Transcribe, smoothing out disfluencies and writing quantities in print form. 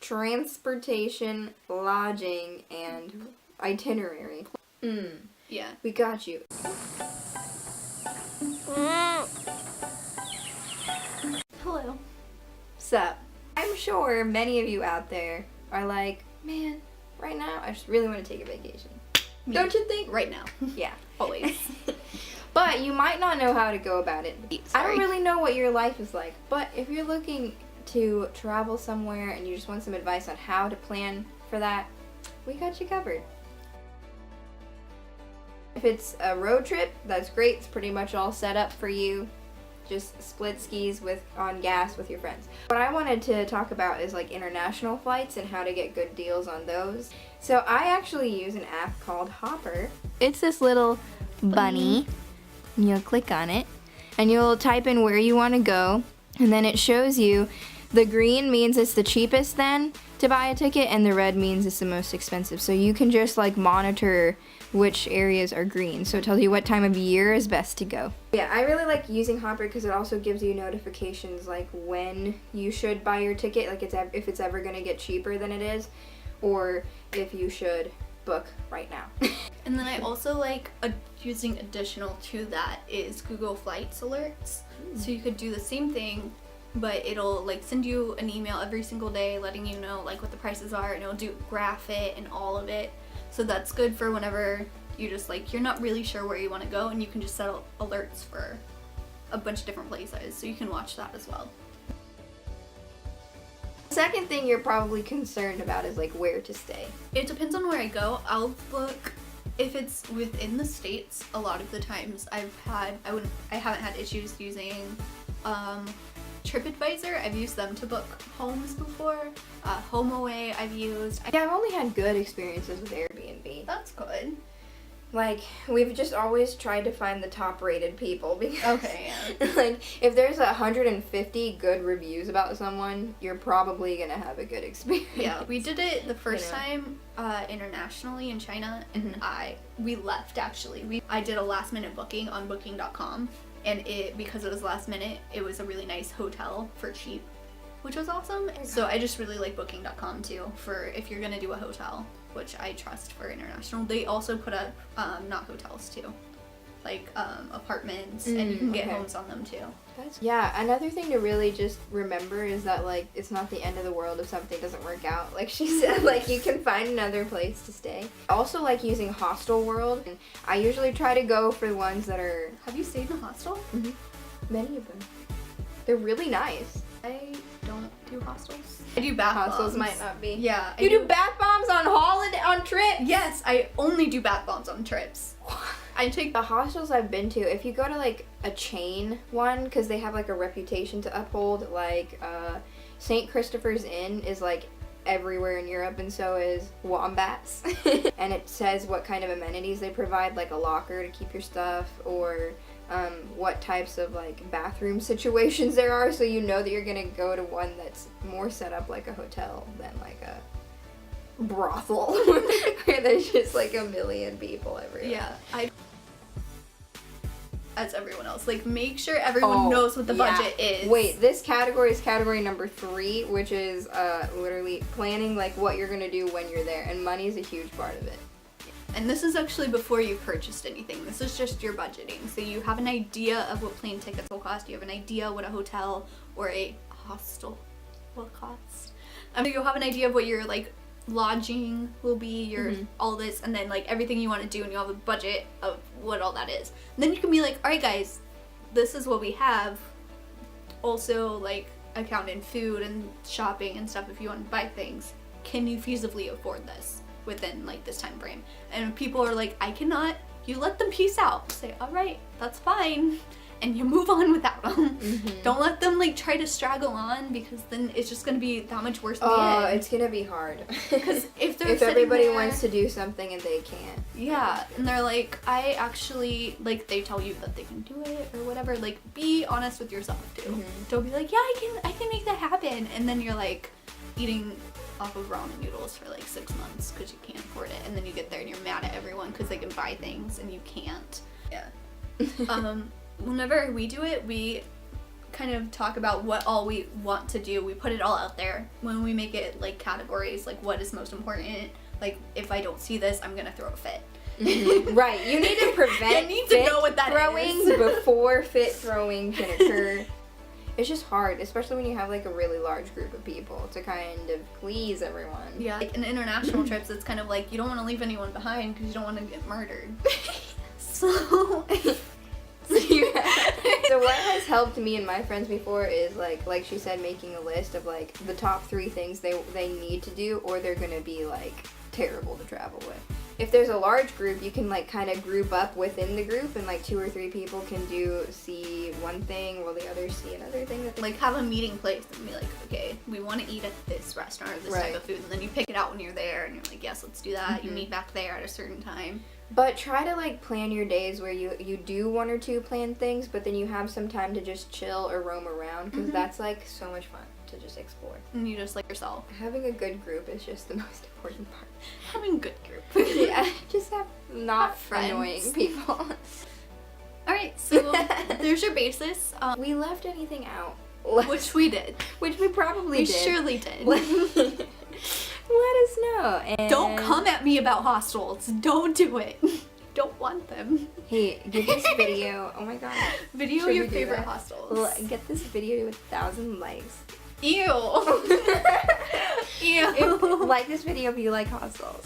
transportation, lodging, and itinerary. Yeah. We got you. Hello. Sup? I'm sure many of you out there are like, man, right now I just really want to take a vacation. Me. Don't you think? Right now. Yeah. Always. But you might not know how to go about it. I Sorry. don't really know what your life is like, but if you're looking to travel somewhere and you just want some advice on how to plan for that, we got you covered. If it's a road trip, that's great. It's pretty much all set up for you. Just split skis on gas with your friends. What I wanted to talk about is like international flights and how to get good deals on those. So I actually use an app called Hopper. It's this little bunny. And you'll click on it and you'll type in where you want to go, and then it shows you the green means it's the cheapest then to buy a ticket, and the red means it's the most expensive. So you can just like monitor which areas are green, so it tells you what time of year is best to go. Yeah, I really like using Hopper because it also gives you notifications like when you should buy your ticket, like if it's ever going to get cheaper than it is, or if you should book right now. And then I also like using additional to that is Google Flights alerts. So you could do the same thing, but it'll like send you an email every single day letting you know like what the prices are, and it'll graph it and all of it. So that's good for whenever you just like you're not really sure where you want to go, and you can just set alerts for a bunch of different places, so you can watch that as well. Second thing you're probably concerned about is like where to stay. It depends on where I go. I'll book if it's within the States. A lot of the times I haven't had issues using TripAdvisor. I've used them to book homes before. HomeAway I've used. Yeah, I've only had good experiences with Airbnb. That's good. Like, we've just always tried to find the top rated people because Okay, yeah. like if there's 150 good reviews about someone, you're probably gonna have a good experience. Yeah, we did it the first time internationally in China, and we left actually. I did a last minute booking on booking.com, and because it was last minute, it was a really nice hotel for cheap, which was awesome. So I just really like booking.com too for if you're gonna do a hotel, which I trust for international. They also put up not hotels too, like apartments, and you can get homes on them too. Yeah, another thing to really just remember is that like it's not the end of the world if something doesn't work out. Like she said, like you can find another place to stay. I also like using Hostel World, and I usually try to go for the ones that are. Have you stayed in a hostel? Mm-hmm. Many of them. They're really nice. I don't do hostels. I do bath Hostels bombs. might not be. Yeah. You do bath bombs on trips? Yes, I only do bath bombs on trips. I take the hostels I've been to, if you go to like a chain one, because they have like a reputation to uphold, like St. Christopher's Inn is like everywhere in Europe, and so is Wombats. And it says what kind of amenities they provide, like a locker to keep your stuff, or what types of like bathroom situations there are, so you know that you're gonna go to one that's more set up like a hotel than like a brothel where there's just like a million people everywhere. Yeah, as everyone else, like make sure everyone knows what the budget is. Wait, this category is category number 3, which is literally planning like what you're gonna do when you're there, and money is a huge part of it. And this is actually before you purchased anything. This is just your budgeting. So you have an idea of what plane tickets will cost. You have an idea what a hotel or a hostel will cost. You'll have an idea of what your like lodging will be, your all this, and then like everything you want to do, and you'll have a budget of what all that is. And then you can be like, all right guys, this is what we have. Also like account in food and shopping and stuff if you want to buy things. Can you feasibly afford this within like this time frame? And people are like, I cannot. You let them peace out. Say, all right, that's fine, and you move on without them. Don't let them like try to straggle on, because then it's just gonna be that much worse. Oh, it's gonna be hard. Because if everybody there, wants to do something and they can't. Yeah, and they're like, I actually like they tell you that they can do it or whatever. Like, be honest with yourself too. Don't be like, yeah, I can make that happen, and then you're like eating off of ramen noodles for like 6 months because you can't afford it, and then you get there and you're mad at everyone because they can buy things and you can't. Yeah. Whenever we do it, we kind of talk about what all we want to do. We put it all out there. When we make it like categories, like what is most important, like if I don't see this, I'm gonna throw a fit. Mm-hmm. Right, you need to prevent You need to know what that throwing is. before fit throwing can occur. It's just hard, especially when you have like a really large group of people, to kind of please everyone. Yeah, like in international trips, it's kind of like you don't want to leave anyone behind because you don't want to get murdered. So So what has helped me and my friends before is like she said, making a list of like the top 3 things they need to do, or they're gonna be like terrible to travel with. If there's a large group, you can like kind of group up within the group, and like 2 or 3 people can see one thing while the others see another thing. like have a meeting place and be like, okay, we want to eat at this restaurant or this type of food, and then you pick it out when you're there, and you're like, yes, let's do that. You meet back there at a certain time. But try to like plan your days where you do 1 or 2 planned things, but then you have some time to just chill or roam around, because that's like so much fun to just explore. And you just like yourself. Having a good group is just the most important part. Having a good group. Yeah, just have not friends. annoying people. Alright, so there's your basis. We left anything out. Which we did. Which we probably We did. surely did. Let us know. And Don't come at me about hostels. Don't do it. Don't want them. Hey, give this video. Oh my god. Video Should your we do favorite that? hostels. Get this video to 1,000 likes. Ew. Ew. Like this video if you like hostels.